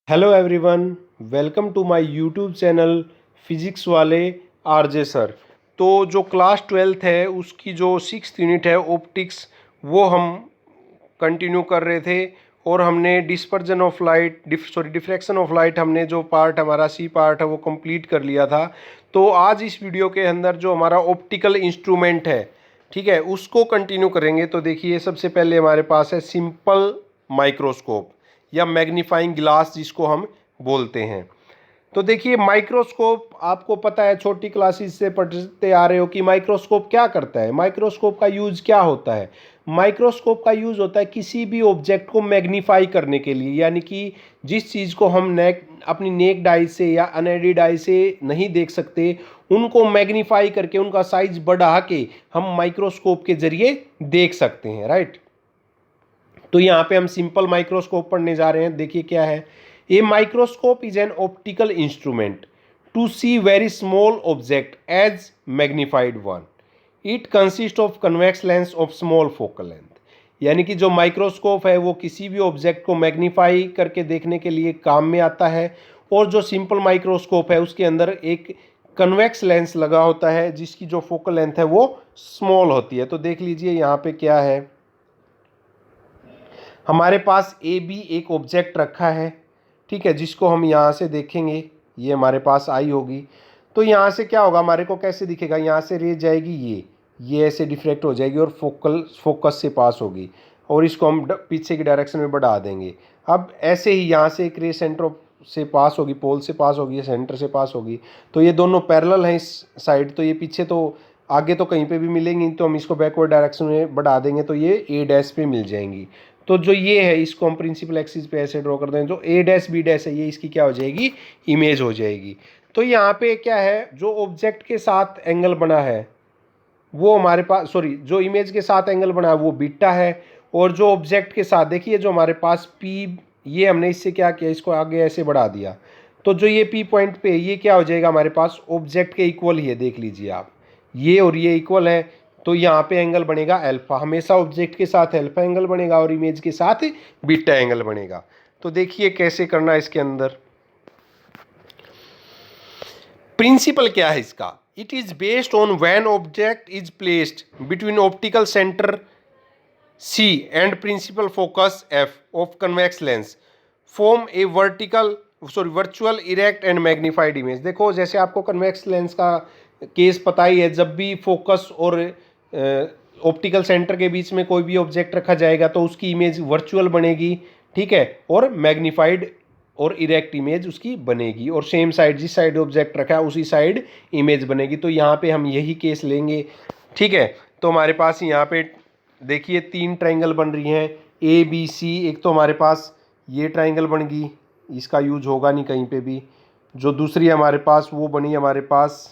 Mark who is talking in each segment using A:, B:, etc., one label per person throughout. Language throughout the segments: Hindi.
A: Hello everyone, welcome to my YouTube channel physics वाले आरजे सर। तो जो क्लास 12th है उसकी जो 6th यूनिट है ऑप्टिक्स, वो हम कंटिन्यू कर रहे थे। और हमने dispersion of light diffraction of light, हमने जो पार्ट हमारा सी पार्ट है वो कंप्लीट कर लिया था। तो आज इस वीडियो के अंदर जो हमारा ऑप्टिकल इंस्ट्रूमेंट है, ठीक है, उसको कंटिन्यू करेंगे। तो देखिए, सबसे पहले हमारे पास है सिंपल माइक्रोस्कोप या मैग्नीफाइंग ग्लास जिसको हम बोलते हैं। तो देखिए, माइक्रोस्कोप आपको पता है, छोटी क्लासेस से पढ़ते आ रहे हो कि माइक्रोस्कोप क्या करता है। माइक्रोस्कोप का यूज क्या होता है? माइक्रोस्कोप का यूज होता है किसी भी ऑब्जेक्ट को मैग्नीफाई करने के लिए, यानी कि जिस चीज़ को हम अपनी नेक्ड आई से या अनएडेड आई से नहीं देख सकते, उनको मैग्नीफाई करके उनका साइज बढ़ा के हम माइक्रोस्कोप के जरिए देख सकते हैं, राइट। तो यहाँ पे हम सिंपल माइक्रोस्कोप पढ़ने जा रहे हैं। देखिए क्या है। A microscope is an optical instrument to see very small object as magnified one. It consist of convex lens of small focal length. यानी कि जो माइक्रोस्कोप है वो किसी भी ऑब्जेक्ट को मैग्नीफाई करके देखने के लिए काम में आता है। और जो सिंपल माइक्रोस्कोप है उसके अंदर एक कन्वेक्स लेंस लगा होता है जिसकी जो फोकल लेंथ है वो स्मॉल होती है। तो देख लीजिए यहाँ पे क्या है, हमारे पास ए बी एक ऑब्जेक्ट रखा है, ठीक है, जिसको हम यहाँ से देखेंगे। ये हमारे पास आई होगी। तो यहाँ से क्या होगा, हमारे को कैसे दिखेगा, यहाँ से रे जाएगी, ये ऐसे डिफ्रेक्ट हो जाएगी और फोकस से पास होगी, और इसको हम पीछे की डायरेक्शन में बढ़ा देंगे। अब ऐसे ही यहाँ से एक रे सेंटर से पास होगी, पोल से पास होगी, सेंटर से पास होगी। तो ये दोनों पैरेलल हैं इस साइड। तो ये पीछे तो आगे तो कहीं पे भी मिलेंगी, तो हम इसको बैकवर्ड डायरेक्शन में बढ़ा देंगे तो ये ए डैश पे मिल जाएंगी। तो जो ये है इसको हम प्रिंसिपल एक्सिस पे ऐसे ड्रॉ कर दें। जो ए डैश बी डैश है ये इसकी क्या हो जाएगी, इमेज हो जाएगी। तो यहाँ पे क्या है, जो ऑब्जेक्ट के साथ एंगल बना है वो हमारे पास, सॉरी, जो इमेज के साथ एंगल बना है वो बीटा है। और जो ऑब्जेक्ट के साथ, देखिए, जो हमारे पास पी, ये हमने इससे क्या किया, इसको आगे ऐसे बढ़ा दिया। तो जो ये पी पॉइंट पे ये क्या हो जाएगा, हमारे पास ऑब्जेक्ट के इक्वल ही है। देख लीजिए आप, ये और ये इक्वल है। तो यहाँ पे एंगल बनेगा अल्फा। हमेशा ऑब्जेक्ट के साथ अल्फा एंगल बनेगा और इमेज के साथ बीटा एंगल बनेगा। तो देखिए कैसे करना है इसके अंदर। प्रिंसिपल क्या है इसका, it is based on when object is placed between optical centre C and principal focus F of convex lens form a virtual erect and magnified image. देखो, जैसे आपको कन्वेक्स लेंस का केस पता ही है, जब भी फोकस और ऑप्टिकल सेंटर के बीच में कोई भी ऑब्जेक्ट रखा जाएगा तो उसकी इमेज वर्चुअल बनेगी, ठीक है, और मैग्नीफाइड और इरेक्ट इमेज उसकी बनेगी। और सेम साइड, जिस साइड ऑब्जेक्ट रखा है उसी साइड इमेज बनेगी। तो यहाँ पे हम यही केस लेंगे, ठीक है। तो हमारे पास यहाँ पे देखिए 3 ट्रायंगल बन रही हैं, ए बी सी। एक तो हमारे पास ये ट्रायंगल बन गई, इसका यूज होगा नहीं कहीं पे भी। जो दूसरी हमारे पास वो बनी हमारे पास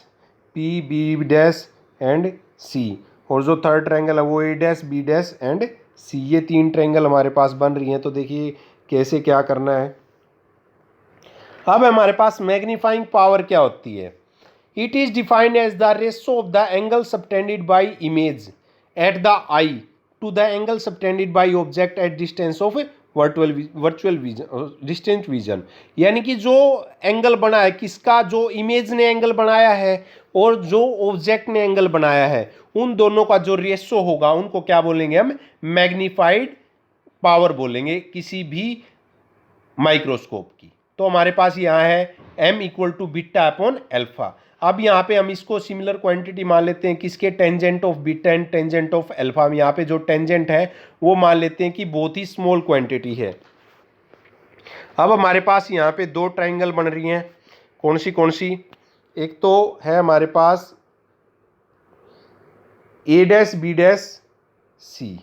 A: पी बी डैश एंड सी। और जो थर्ड ट्रायंगल है वो ए डैश बी डैश एंड सी। ये 3 ट्रायंगल हमारे पास बन रही हैं। तो देखिए कैसे क्या करना है। अब हमारे पास मैग्नीफाइंग पावर क्या होती है। It is defined as the ratio of the angle subtended by image at the eye to the angle subtended by object at distance of virtual vision, distant vision. यानी कि जो एंगल बना है किसका, जो इमेज ने एंगल बनाया है और जो ऑब्जेक्ट ने एंगल बनाया है, उन दोनों का जो रेशो होगा उनको क्या बोलेंगे हम, मैग्नीफाइड पावर बोलेंगे किसी भी माइक्रोस्कोप की। तो हमारे पास यहाँ है m equal to beta upon alpha. अब यहाँ पे हम इसको सिमिलर क्वांटिटी मान लेते हैं किसके, tangent of beta and tangent of alpha. हम यहाँ पे जो टेंजेंट है वो मान लेते हैं कि बहुत ही स्मॉल क्वांटिटी है। अब हमारे पास यहाँ पे 2 ट्राइंगल बन रही हैं। कौन सी, एक तो है हमारे पास A dash B dash C,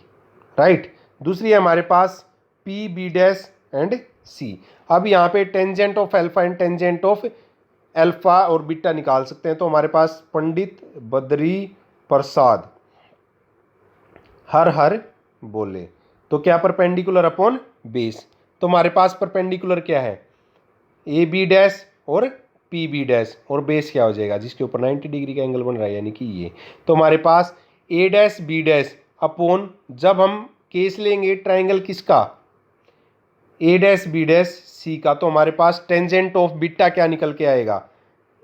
A: right. दूसरी है हमारे पास पी बी डैश एंड सी। अब यहाँ पे tangent of alpha and tangent of alpha और बीटा निकाल सकते हैं। तो हमारे पास पंडित बद्री प्रसाद हर हर बोले। तो क्या, परपेंडिकुलर अपॉन बेस। तो हमारे पास परपेंडिकुलर क्या है, ए बी डैश और पी बी डैश, और बेस क्या हो जाएगा जिसके ऊपर 90 डिग्री का एंगल बन रहा है, यानी कि ये। तो हमारे पास A dash B dash upon, जब हम केस लेंगे ट्राइंगल किसका, ए डैश बी डैश सी का, तो हमारे पास टेंजेंट ऑफ बीटा क्या निकल के आएगा,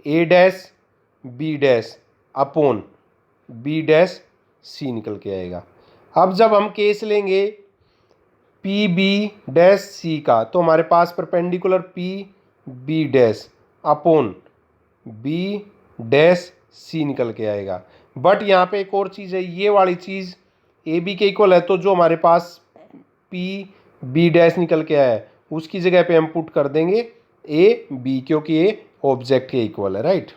A: A dash B dash upon B dash C निकल के आएगा। अब जब हम केस लेंगे पी बी डैश सी का, तो हमारे पास perpendicular P B dash upon B dash C निकल के आएगा। बट यहाँ पे एक और चीज़ है, ये वाली चीज़ ए बी के इक्वल है, तो जो हमारे पास पी बी डैश निकल के आया है उसकी जगह पे हम पुट कर देंगे ए बी, क्योंकि ए ऑब्जेक्ट के इक्वल है, राइट।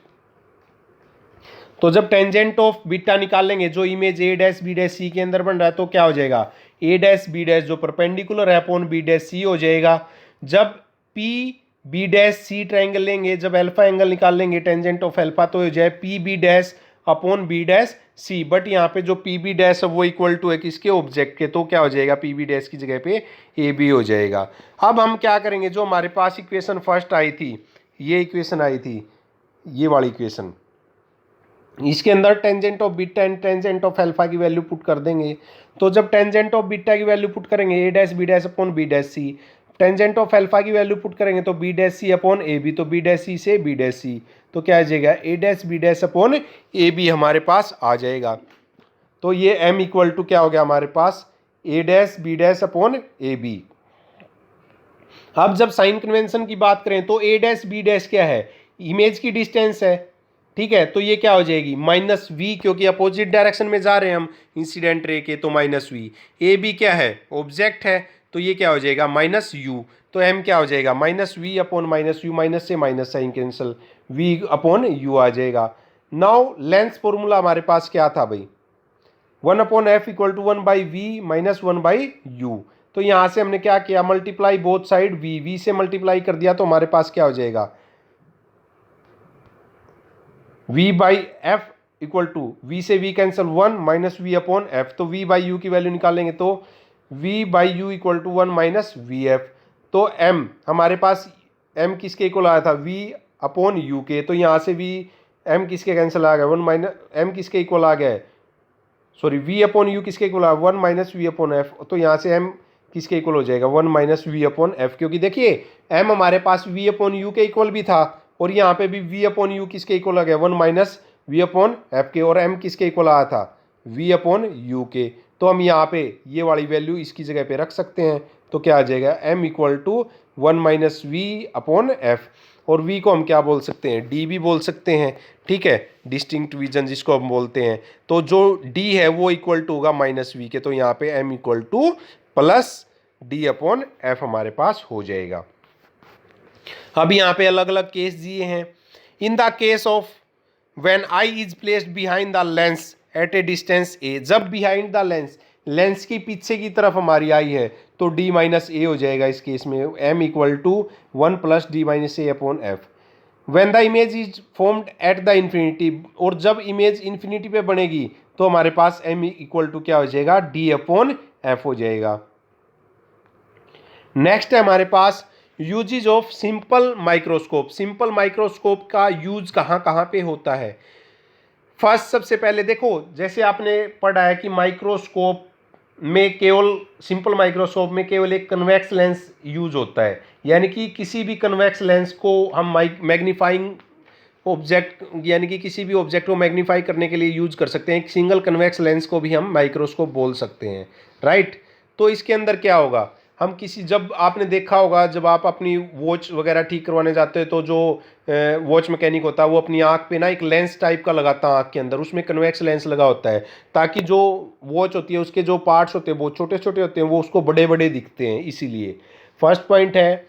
A: तो जब टेंजेंट ऑफ बीटा निकाल लेंगे, जो image A dash B dash C के अंदर बन रहा है, तो क्या हो जाएगा, ए डैश बी डैश जो परपेंडिकुलर है अपॉन बी डैश सी हो जाएगा। जब P B dash C triangle लेंगे, जब अल्फा एंगल निकाल लेंगे टेंजेंट ऑफ अल्फा, तो हो जाए P B dash upon B dash C. But यहाँ पे जो पी बी डैश है वो इक्वल टू है किसके, ऑब्जेक्ट के, तो क्या हो जाएगा, पी बी डैश की जगह पे ए बी हो जाएगा। अब हम क्या करेंगे, जो हमारे पास इक्वेशन फर्स्ट आई थी, ये इक्वेशन आई थी, ये वाली इक्वेशन, इसके अंदर tangent of beta and tangent of alpha की वैल्यू पुट कर देंगे। तो जब टेंजेंट ऑफ बीटा की वैल्यू पुट करेंगे A dash B dash upon B dash C, tangent of alpha की वैल्यू पुट करेंगे तो B dash C upon A B, तो बी डैश सी से बी डैश सी, तो क्या आ जाएगा, A dash B dash upon A B हमारे पास आ जाएगा। तो ये m इक्वल टू क्या हो गया हमारे पास, A dash B dash upon A B. अब जब साइन कन्वेंशन की बात करें तो ए डैश बी डैश क्या है, इमेज की डिस्टेंस है, ठीक है, तो ये क्या हो जाएगी माइनस वी, क्योंकि अपोजिट डायरेक्शन में जा रहे हैं हम इंसिडेंट रे के, तो माइनस वी। ए बी क्या है, ऑब्जेक्ट है, तो ये क्या हो जाएगा माइनस यू, तो एम क्या हो जाएगा minus V upon minus U, minus से minus sine cancel, V upon U आ जाएगा। नाउ लेंस फॉर्मूला हमारे पास क्या था भाई, 1/f equal to 1/v minus 1/u। तो यहाँ से हमने क्या किया, मल्टीप्लाई बोथ साइड v से मल्टीप्लाई कर दिया, तो हमारे पास क्या हो जाएगा, v/f इक्वल टू v से v cancel 1 minus v upon f, तो v/u की वैल्यू निकालेंगे तो v/u equal to 1 minus vf। तो m हमारे पास m किसके इक्वल आया था, v अपॉन u के, तो यहाँ से v m किसके कैंसिल आ गया, 1 माइनस m किसके इक्वल आ गया है, सॉरी v अपॉन u किसके इक्वल आ 1 माइनस v अपॉन f, तो यहाँ से m किसके इक्वल हो जाएगा 1 माइनस v अपॉन f, क्योंकि देखिए m हमारे पास v अपॉन u के इक्वल भी था और यहाँ पे भी v अपॉन u किसके इक्वल आ गया 1 माइनस v अपॉन f के, और m किसके इक्वल आया था v अपॉन u के। तो हम यहाँ पे ये वाली वैल्यू इसकी जगह पे रख सकते हैं, तो क्या आ जाएगा m equal to 1 minus v upon f, और v को हम क्या बोल सकते हैं, d भी बोल सकते हैं, ठीक है, डिस्टिंक्ट डिवीजन जिसको हम बोलते हैं। तो जो d है वो इक्वल टू होगा माइनस v के, तो यहाँ पे m equal two plus d upon f हमारे पास हो जाएगा। अब यहाँ पे अलग अलग केस दिए हैं। In the case of when eye is placed behind the lens at a distance A, जब बिहाइंड द लेंस, लेंस के पीछे की तरफ हमारी आई है, तो d माइनस ए हो जाएगा इस केस में, m equal to 1 plus D minus A upon F. When the image is formed at the infinity, और जब इमेज इन्फिनिटी पे बनेगी तो हमारे पास m इक्वल टू क्या हो जाएगा, d अपॉन एफ हो जाएगा। नेक्स्ट है हमारे पास usages of simple microscope. Simple microscope का यूज कहाँ कहाँ पे होता है। फर्स्ट सबसे पहले देखो, जैसे आपने पढ़ा है कि माइक्रोस्कोप में केवल, सिंपल माइक्रोस्कोप में केवल एक कन्वेक्स लेंस यूज होता है, यानी कि किसी भी कन्वेक्स लेंस को हम मैग्नीफाइंग ऑब्जेक्ट, यानी कि किसी भी ऑब्जेक्ट को मैग्नीफाई करने के लिए यूज कर सकते हैं। एक सिंगल कन्वेक्स लेंस को भी हम माइक्रोस्कोप बोल सकते हैं, राइट। तो इसके अंदर क्या होगा, हम किसी, जब आपने देखा होगा जब आप अपनी वॉच वगैरह ठीक करवाने जाते हैं तो जो वॉच मैकेनिक होता है वो अपनी आँख पे ना एक लेंस टाइप का लगाता है आँख के अंदर, उसमें कन्वेक्स लेंस लगा होता है, ताकि जो वॉच होती है उसके जो पार्ट्स होते हैं बहुत छोटे छोटे होते हैं, वो उसको बड़े बड़े दिखते हैं। इसीलिए फर्स्ट पॉइंट है,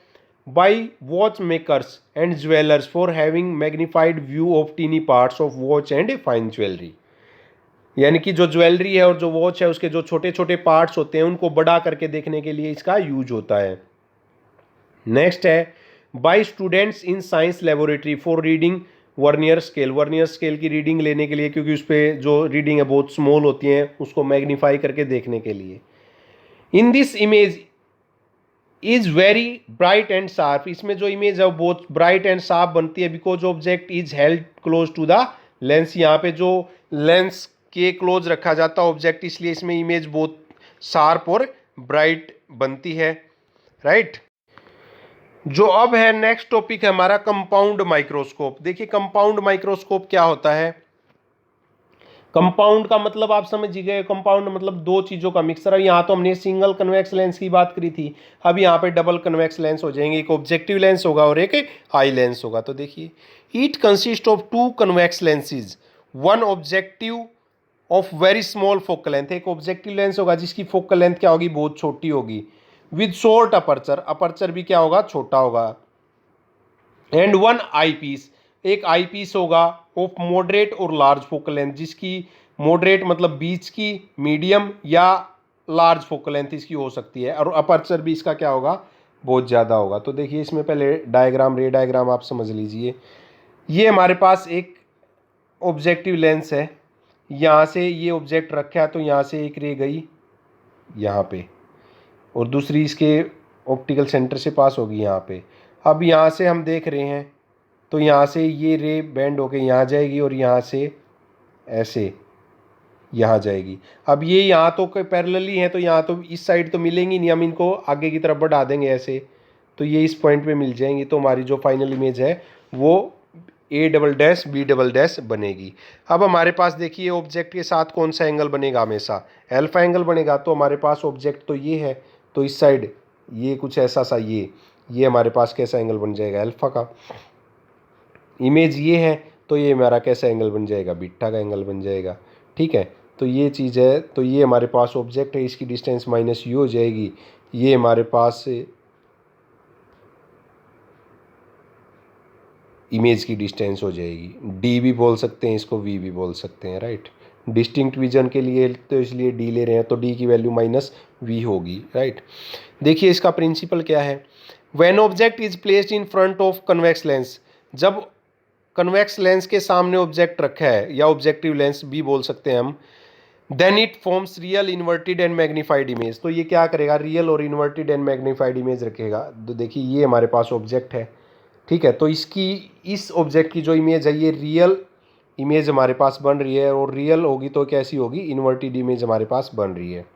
A: by watch makers and jewellers for having magnified view of tiny parts of watch and fine jewellery, यानी कि जो ज्वेलरी है और जो वॉच है उसके जो छोटे छोटे पार्ट्स होते हैं उनको बड़ा करके देखने के लिए इसका यूज होता है। नेक्स्ट है, by students in science laboratory for reading vernier scale, vernier scale की रीडिंग लेने के लिए, क्योंकि उस पर जो रीडिंग है बहुत स्मॉल होती है, उसको मैग्नीफाई करके देखने के लिए। In this image is very bright and sharp, इसमें जो इमेज है वो बहुत ब्राइट एंड शार्प बनती है, because object is held close to the lens, यहाँ पे जो लेंस के क्लोज रखा जाता है ऑब्जेक्ट, इसलिए इसमें इमेज बहुत शार्प और ब्राइट बनती है, राइट। जो अब है नेक्स्ट टॉपिक है हमारा कंपाउंड माइक्रोस्कोप। देखिए कंपाउंड माइक्रोस्कोप क्या होता है। कंपाउंड का मतलब आप समझ ही गए, कंपाउंड मतलब दो चीजों का मिक्सर। अब यहाँ तो हमने सिंगल कन्वेक्स लेंस की बात करी थी, अब यहाँ पे डबल कन्वेक्स लेंस हो जाएंगे, एक ऑब्जेक्टिव लेंस होगा और एक आई लेंस होगा। तो देखिए it consist of two convex lenses, one objective of very small focal length. एक ऑब्जेक्टिव लेंस होगा जिसकी फोकल लेंथ क्या होगी, बहुत छोटी होगी, विद शॉर्ट अपर्चर, अपर्चर भी क्या होगा, छोटा होगा। एंड वन आई पीस, एक आई पीस होगा ऑफ मॉडरेट और लार्ज फोकल लेंथ, जिसकी मॉडरेट मतलब बीच की, मीडियम या लार्ज फोकल लेंथ इसकी हो सकती है, और अपर्चर भी इसका क्या होगा, बहुत ज़्यादा होगा। तो देखिए इसमें पहले डायग्राम, रे डायग्राम आप समझ लीजिए। ये हमारे पास एक ऑब्जेक्टिव लेंस है, यहाँ से ये ऑब्जेक्ट रखा है तो यहाँ से एक रे गई यहाँ पे और दूसरी इसके ऑप्टिकल सेंटर से पास होगी यहाँ पे। अब यहाँ से हम देख रहे हैं तो यहाँ से ये रे बेंड होके यहाँ जाएगी और यहाँ से ऐसे यहाँ जाएगी। अब ये यहाँ तो पैरेलली है तो यहाँ तो इस साइड तो मिलेंगी नहीं, हम इनको आगे की तरफ बढ़ा देंगे ऐसे, तो ये इस पॉइंट पे मिल जाएंगी। तो हमारी जो फाइनल इमेज है वो A double dash B double dash बनेगी। अब हमारे पास देखिए ऑब्जेक्ट के साथ कौन सा एंगल बनेगा, हमेशा अल्फा एंगल बनेगा। तो हमारे पास ऑब्जेक्ट तो ये है, तो इस साइड ये कुछ ऐसा सा ये हमारे पास कैसा एंगल बन जाएगा, अल्फा का। इमेज ये है तो ये हमारा कैसा एंगल बन जाएगा, बीटा का एंगल बन जाएगा। ठीक है, तो ये चीज़ है, तो ये हमारे पास ऑब्जेक्ट है, इसकी डिस्टेंस माइनस यू हो जाएगी। ये हमारे पास इमेज की डिस्टेंस हो जाएगी, डी भी बोल सकते हैं इसको, वी भी बोल सकते हैं, राइट। डिस्टिंक्ट विजन के लिए तो इसलिए डी ले रहे हैं, तो डी की वैल्यू माइनस वी होगी, राइट। देखिए इसका प्रिंसिपल क्या है। When object is placed in front of convex lens, जब कन्वेक्स लेंस के सामने ऑब्जेक्ट रखा है, या ऑब्जेक्टिव लेंस भी बोल सकते हैं हम, then it forms real inverted and magnified image. तो ये क्या करेगा, रियल और इन्वर्टेड एंड मैग्नीफाइड इमेज रखेगा। तो देखिए ये हमारे पास ऑब्जेक्ट है, ठीक है, तो इसकी, इस ऑब्जेक्ट की जो इमेज है ये रियल इमेज हमारे पास बन रही है, और रियल होगी तो कैसी होगी, इन्वर्टेड इमेज हमारे पास बन रही है,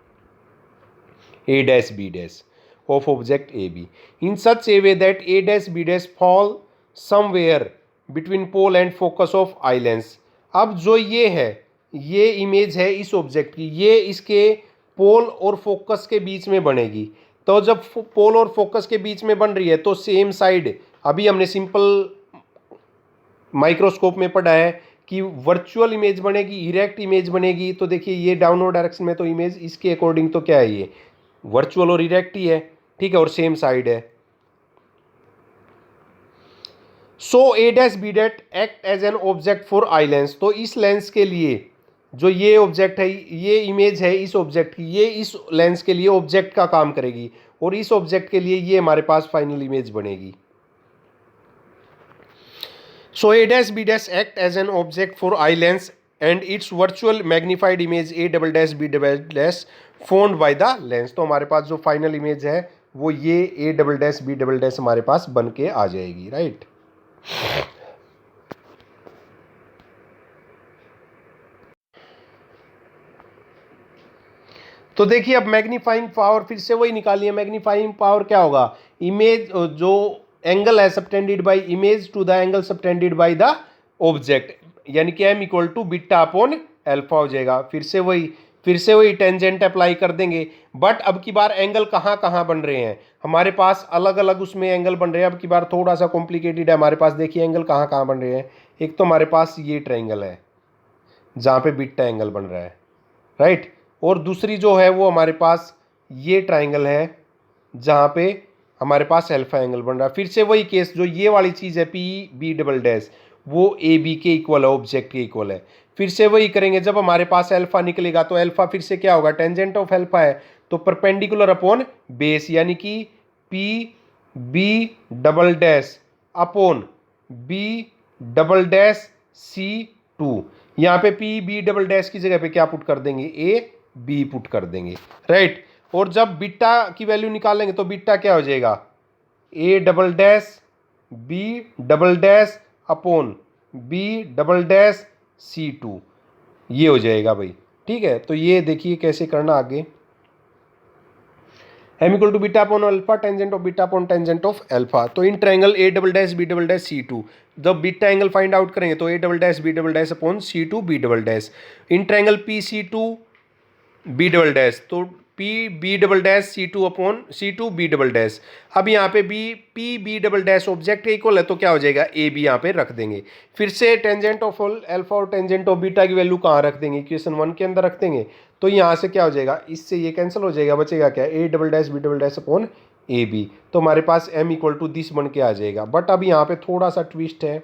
A: A dash B dash of object A B in such a way that A dash B dash fall somewhere between pole and focus of eye lens. अब जो ये है, ये इमेज है इस ऑब्जेक्ट की, ये इसके पोल और फोकस के बीच में बनेगी। तो जब पोल और फोकस के बीच में बन रही है तो सेम साइड, अभी हमने सिंपल माइक्रोस्कोप में पढ़ा है कि वर्चुअल इमेज बनेगी, इरेक्ट इमेज बनेगी। तो देखिए ये डाउनवर्ड डायरेक्शन में तो इमेज इसके अकॉर्डिंग तो क्या है, ये वर्चुअल और इरेक्ट ही है, ठीक है, और सेम साइड है। So A dash B that act as an object for eye lens. तो इस लेंस के लिए जो ये ऑब्जेक्ट है, ये इमेज है इस ऑब्जेक्ट की, ये इस लेंस के लिए ऑब्जेक्ट का काम करेगी, और इस ऑब्जेक्ट के लिए ये हमारे पास फाइनल इमेज बनेगी। So A dash B dash act as an object for eye lens and its virtual magnified image A double dash B double dash formed by the lens। तो हमारे पास जो फाइनल इमेज है वो ये A double dash B double dash हमारे पास बन के आ जाएगी, राइट। तो देखिए अब मैग्नीफाइंग पावर फिर से वही निकालिए। मैग्नीफाइंग पावर क्या होगा, इमेज जो एंगल है subtended by image to the angle subtended by the object, यानी कि m equal to beta upon alpha हो जाएगा। फिर से वही टेंजेंट अप्लाई कर देंगे, बट अब की बार एंगल कहाँ कहाँ बन रहे हैं, हमारे पास अलग अलग उसमें एंगल बन रहे हैं। अब की बार थोड़ा सा कॉम्प्लिकेटेड है, हमारे पास देखिए एंगल कहाँ कहाँ बन रहे हैं। एक तो हमारे पास ये ट्रायंगल है जहाँ पे बीटा एंगल बन रहा है, राइट, और दूसरी जो है वो हमारे पास ये ट्रायंगल है जहाँ पे हमारे पास अल्फा एंगल बन रहा है। फिर से वही केस, जो ये वाली चीज़ है पी बी डबल डैश, वो ए बी के इक्वल है, ऑब्जेक्ट के इक्वल है। फिर से वही करेंगे, जब हमारे पास अल्फा निकलेगा तो अल्फा फिर से क्या होगा, टेंजेंट ऑफ अल्फा है तो परपेंडिकुलर अपॉन बेस, यानी कि P B double dash upon B double dash C2। यहाँ पे पी बी डबल डैश की जगह पे क्या पुट कर देंगे, ए बी पुट कर देंगे, राइट। और जब बीटा की वैल्यू निकालेंगे तो बीटा क्या हो जाएगा, A double dash B double dash upon B double dash C2, ये हो जाएगा भाई, ठीक है। तो ये देखिए कैसे करना आगे। M equal to beta upon alpha tangent of beta upon tangent of alpha. तो in triangle A double dash B double dash C two, जब बीटा एंगल फाइंड आउट करेंगे तो A double dash B double dash upon C two B double dash. In triangle P C two B double dash, तो P B double dash C two upon C two B double dash. अब यहाँ पे B P B double dash object equal है तो क्या हो जाएगा, ए बी यहाँ पे रख देंगे। फिर से टेंजेंट ऑफ अल्फा और टेंजेंट ऑफ बीटा की वैल्यू कहाँ रख देंगे, इक्वेशन 1 के अंदर रख देंगे। तो यहाँ से क्या हो जाएगा, इससे ये कैंसिल हो जाएगा, बचेगा क्या, A double dash B double dash upon A B. तो हमारे पास एम इक्वल टू दिस बन के आ जाएगा। बट अब यहाँ पे थोड़ा सा ट्विस्ट है,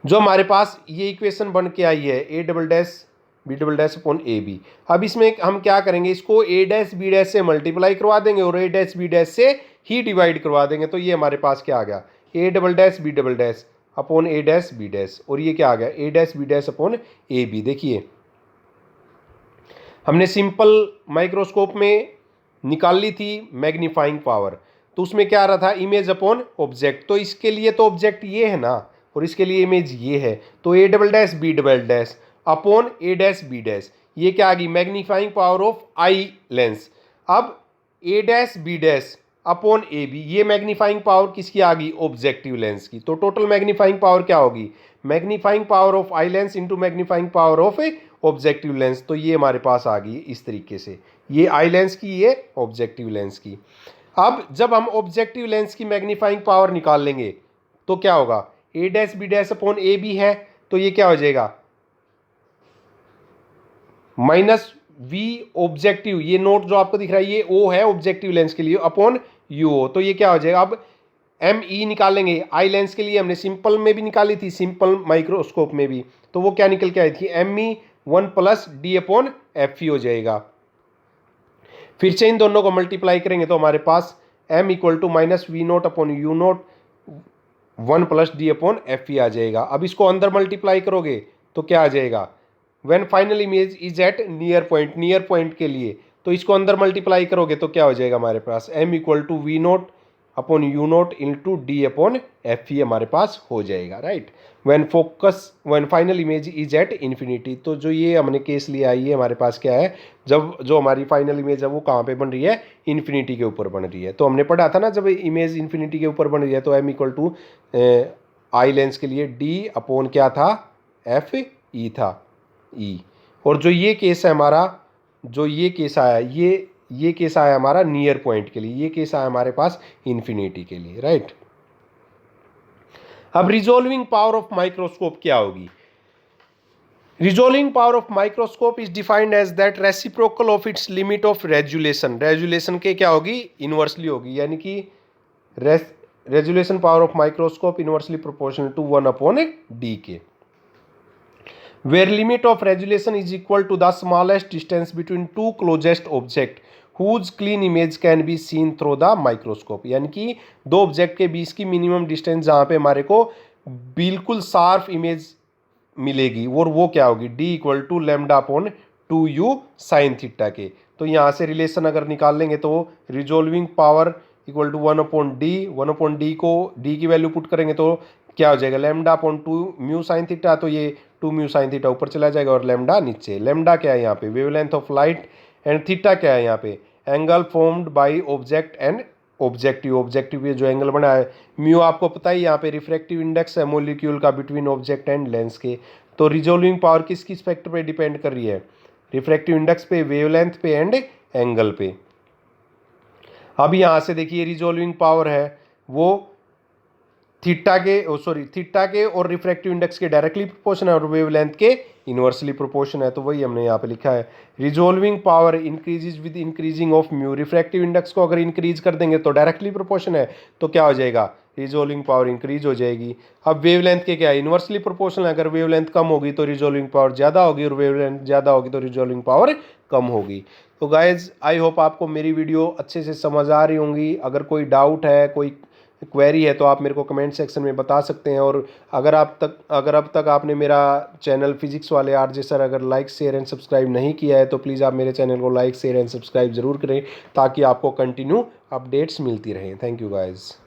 A: जो हमारे पास ये इक्वेशन बन के आई है A double dash B double dash upon A B. अब इसमें हम क्या करेंगे, इसको ए डैश बी डैश से मल्टीप्लाई करवा देंगे और ए डैश बी डैश से ही डिवाइड करवा देंगे। तो ये हमारे पास क्या आ गया, A double dash B double dash upon A dash B dash, और ये क्या आ गया, A dash B dash upon A B. देखिए हमने सिंपल माइक्रोस्कोप में निकाल ली थी मैग्नीफाइंग पावर, तो उसमें क्या आ रहा था, इमेज अपॉन ऑब्जेक्ट। तो इसके लिए तो ऑब्जेक्ट ये है ना, और इसके लिए इमेज ये है। तो A double dash B double dash upon A dash B dash, ये क्या आ गई, magnifying power of eye lens. अब A dash B dash upon A B, ये मैग्नीफाइंग पावर किसकी आ गई, ऑब्जेक्टिव लेंस की। तो टोटल मैग्नीफाइंग पावर क्या होगी, magnifying power of eye lens into magnifying power of objective lens. तो ये हमारे पास आ गई इस तरीके से, ये आई लेंस की, ये ऑब्जेक्टिव लेंस की। अब जब हम ऑब्जेक्टिव लेंस की मैग्नीफाइंग पावर निकाल लेंगे तो क्या होगा, A dash B dash upon A B है, तो ये क्या हो जाएगा, माइनस वी ऑब्जेक्टिव, ये नोट जो आपको दिख रहा है ये ओ है ऑब्जेक्टिव लेंस के लिए, अपॉन यू ओ। तो ये क्या हो जाएगा, अब एम ई निकालेंगे आई लेंस के लिए, हमने सिंपल में भी निकाली थी, सिंपल माइक्रोस्कोप में भी, तो वो क्या निकल के आई थी, M E 1 plus D upon F E हो जाएगा। फिर से इन दोनों को मल्टीप्लाई करेंगे तो हमारे पास M equal to minus V nought upon U nought 1 plus D upon F E आ जाएगा। अब इसको अंदर मल्टीप्लाई करोगे तो क्या आ जाएगा, when final image is at near point के लिए, तो इसको अंदर मल्टीप्लाई करोगे तो क्या हो जाएगा हमारे पास, M equal to V nought upon U nought into D upon F E हमारे पास हो जाएगा, right. When final image is at infinity, तो जो ये हमने केस लिया है ये हमारे पास क्या है, जब जो हमारी फाइनल इमेज है वो कहाँ पे बन रही है, इन्फिनिटी के ऊपर बन रही है। तो हमने पढ़ा था ना, जब इमेज इन्फिनिटी के ऊपर बन रही है तो M equal to eye lens के लिए डी अपॉन क्या था, एफ ई था, ई। और जो ये केस है हमारा, जो ये केस आया, ये केस आया हमारा नियर पॉइंट के लिए, ये केस आया हमारे पास इन्फिनिटी के लिए, राइट। अब रिजोल्विंग पावर ऑफ माइक्रोस्कोप क्या होगी, resolving power of microscope is defined as that reciprocal of its limit of resolution, resolution के क्या होगी, इनवर्सली होगी, यानी कि resolution power of microscope inversely proportional to 1 upon D के, where limit of resolution is equal to the smallest distance between two closest object whose clean image can be seen through the microscope। यानी कि दो ऑब्जेक्ट के बीच की मिनिमम डिस्टेंस जहाँ पे हमारे को बिल्कुल शार्प इमेज मिलेगी, और वो क्या होगी, d equal to lambda upon 2u sine theta के। तो यहाँ से रिलेशन अगर निकाल लेंगे तो resolving power equal to 1 upon D को d की वैल्यू पुट करेंगे तो क्या हो जाएगा, lambda upon 2 mu sine theta, तो ये 2 म्यू साइन थीटा ऊपर चला जाएगा और लेमडा नीचे। लेमडा क्या है यहाँ पे, wavelength of light, and theta क्या है यहाँ पे, angle formed by object and objective, objective ये जो एंगल बना है। म्यू आपको पता ही यहाँ पे रिफ्रैक्टिव इंडेक्स है मॉलिक्यूल का बिटवीन ऑब्जेक्ट एंड लेंस के। तो रिजोल्विंग पावर किस फैक्टर पे डिपेंड कर रही है, रिफ्रैक्टिव इंडेक्स पे, वेवलेंथ पे एंड एंगल पे। अब यहाँ से देखिए रिजोल्विंग पावर है वो थीटा के और रिफ्रैक्टिव इंडेक्स के डायरेक्टली प्रोपोर्शन है और वेवलेंथ के इनवर्सली प्रोपोर्शन है। तो वही हमने यहाँ पे लिखा है, resolving power increases with increasing of mu, refractive index को अगर इंक्रीज कर देंगे तो डायरेक्टली प्रोपोर्शन है, तो क्या हो जाएगा, रिजोल्विंग पावर इंक्रीज हो जाएगी। अब वेवलेंथ के क्या है, इनवर्सली प्रोपोर्शनल है, अगर वेवलेंथ कम होगी तो रिजोल्विंग पावर ज़्यादा होगी और वेवलेंथ ज़्यादा होगी तो रिजोल्विंग पावर कम होगी। तो गाइज आई होप आपको मेरी वीडियो अच्छे से समझ आ रही होंगी। अगर कोई डाउट है, कोई क्वेरी है तो आप मेरे को कमेंट सेक्शन में बता सकते हैं। और अगर अब तक आपने मेरा चैनल फिजिक्स वाले आरजे सर अगर लाइक शेयर एंड सब्सक्राइब नहीं किया है तो प्लीज़ आप मेरे चैनल को लाइक शेयर एंड सब्सक्राइब ज़रूर करें ताकि आपको कंटिन्यू अपडेट्स मिलती रहें। Thank you guys.